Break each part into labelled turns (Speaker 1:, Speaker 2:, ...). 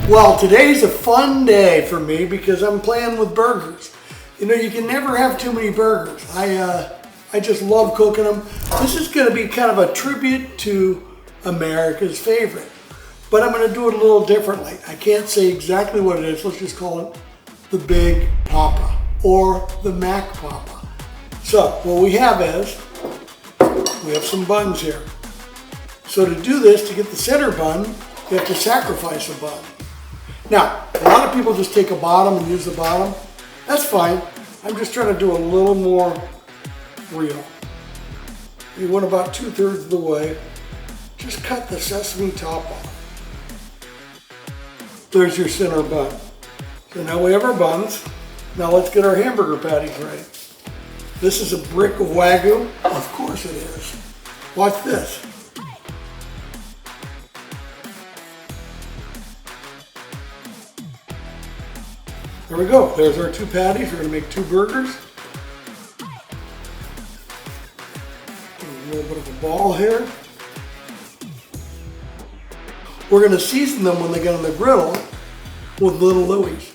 Speaker 1: Well, today's a fun day for me because I'm playing with burgers. You know, you can never have too many burgers. I just love cooking them. This is going to be kind of a tribute to America's favorite, but I'm going to do it a little differently. I can't say exactly what it is. Let's just call it the Big Poppa or the Mac Poppa. So what we have is, we have some buns here. So to do this, to get the center bun, you have to sacrifice a bun. Now, a lot of people just take a bottom and use the bottom. That's fine. I'm just trying to do a little more real. You went about 2/3 of the way. Just cut the sesame top off. There's your center bun. So now we have our buns. Now let's get our hamburger patties ready. This is a brick of Wagyu. Of course it is. Watch this. There we go. There's our 2 patties. We're going to make 2 burgers. A little bit of a ball here. We're going to season them when they get on the griddle with Little Louie's.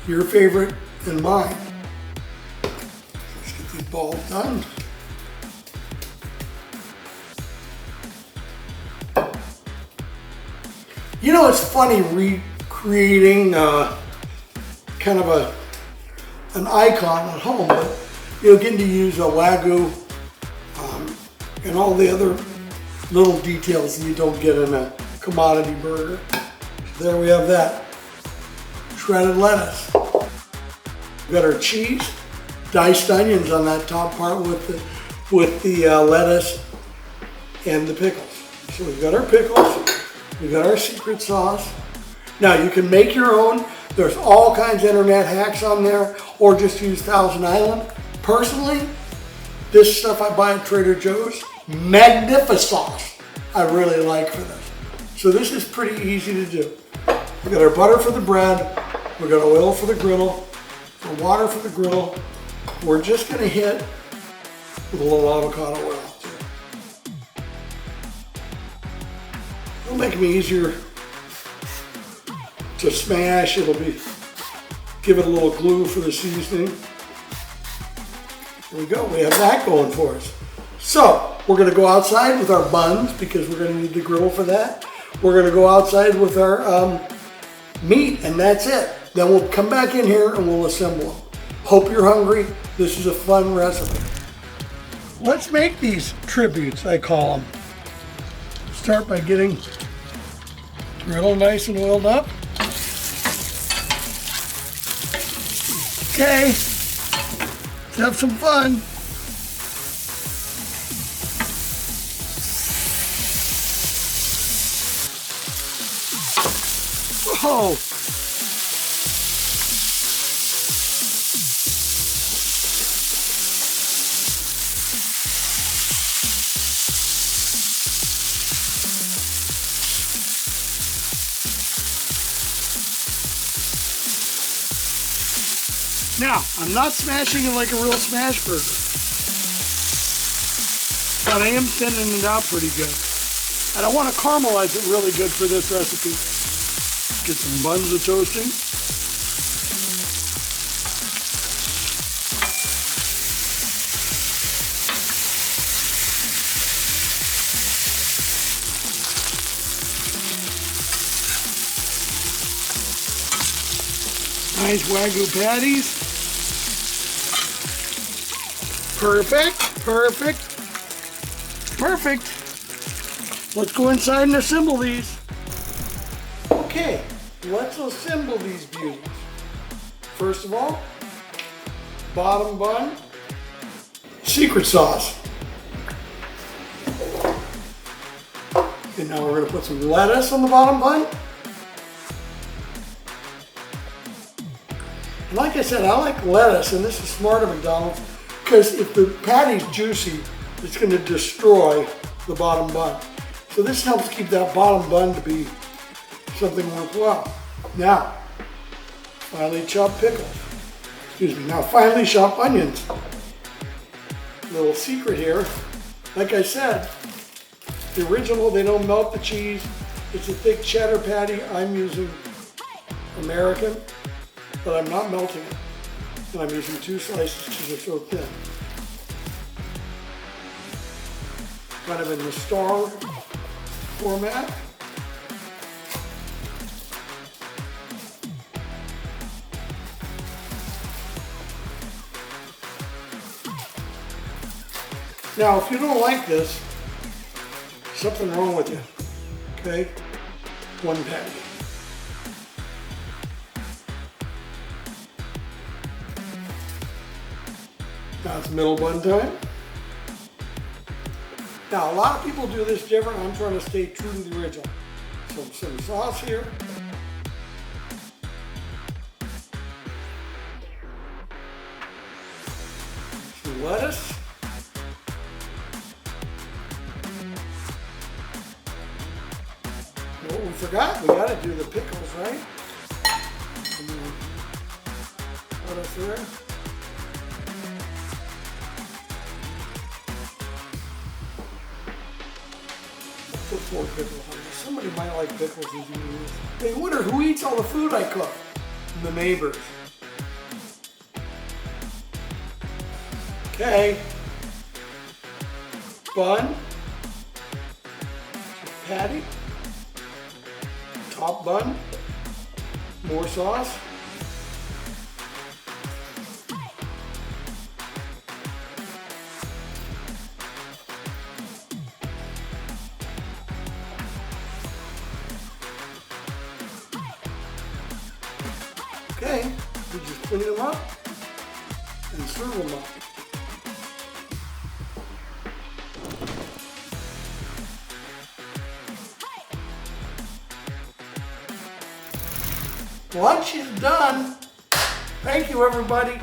Speaker 1: Your favorite and mine. Let's get these balls done. You know, it's funny recreating kind of an icon at home, but you know, getting to use a Wagyu and all the other little details that you don't get in a commodity burger. So there we have that. Shredded lettuce. We've got our cheese, diced onions on that top part with the lettuce and the pickles. So we've got our pickles, we've got our secret sauce. Now you can make your own. There's all kinds of internet hacks on there, or just use Thousand Island. Personally, this stuff I buy at Trader Joe's, magnificent, I really like for this. So this is pretty easy to do. We got our butter for the bread, we got oil for the griddle, our water for the griddle. We're just gonna hit with a little avocado oil. It'll make me easier to smash. It'll give it a little glue for the seasoning. There we go, we have that going for us. So, we're gonna go outside with our buns because we're gonna need the griddle for that. We're gonna go outside with our meat, and that's it. Then we'll come back in here and we'll assemble them. Hope you're hungry. This is a fun recipe. Let's make these tributes, I call them. Start by getting the griddle nice and oiled up. Okay, let's have some fun. Whoa. Now, I'm not smashing it like a real smash burger, but I am thinning it out pretty good. And I want to caramelize it really good for this recipe. Get some buns of toasting. Nice Wagyu patties. Perfect, perfect, perfect. Let's go inside and assemble these. Okay, let's assemble these beauties. First of all, bottom bun, secret sauce. Okay, now we're gonna put some lettuce on the bottom bun. Like I said, I like lettuce, and this is smart of McDonald's, because if the patty's juicy, it's going to destroy the bottom bun. So this helps keep that bottom bun to be something worthwhile. Now, finely chopped pickles. Excuse me. Now, finely chopped onions. Little secret here. Like I said, the original, they don't melt the cheese. It's a thick cheddar patty. I'm using American, but I'm not melting it. And I'm using 2 slices because they're so thin. Kind of in the star format. Now, if you don't like this, something wrong with you, okay? 1 patty. Now it's middle bun time. Now, a lot of people do this different. I'm trying to stay true to the original. So some sauce here. Some lettuce. Oh, we forgot. We got to do the pickles, right? Lettuce there. Put 4 pickles on this. Somebody might like pickles as you use. They wonder who eats all the food I cook. The neighbors. Okay. Bun. Patty. Top bun. More sauce. Okay, we just clean them up and serve them up. Lunch is done. Thank you, everybody.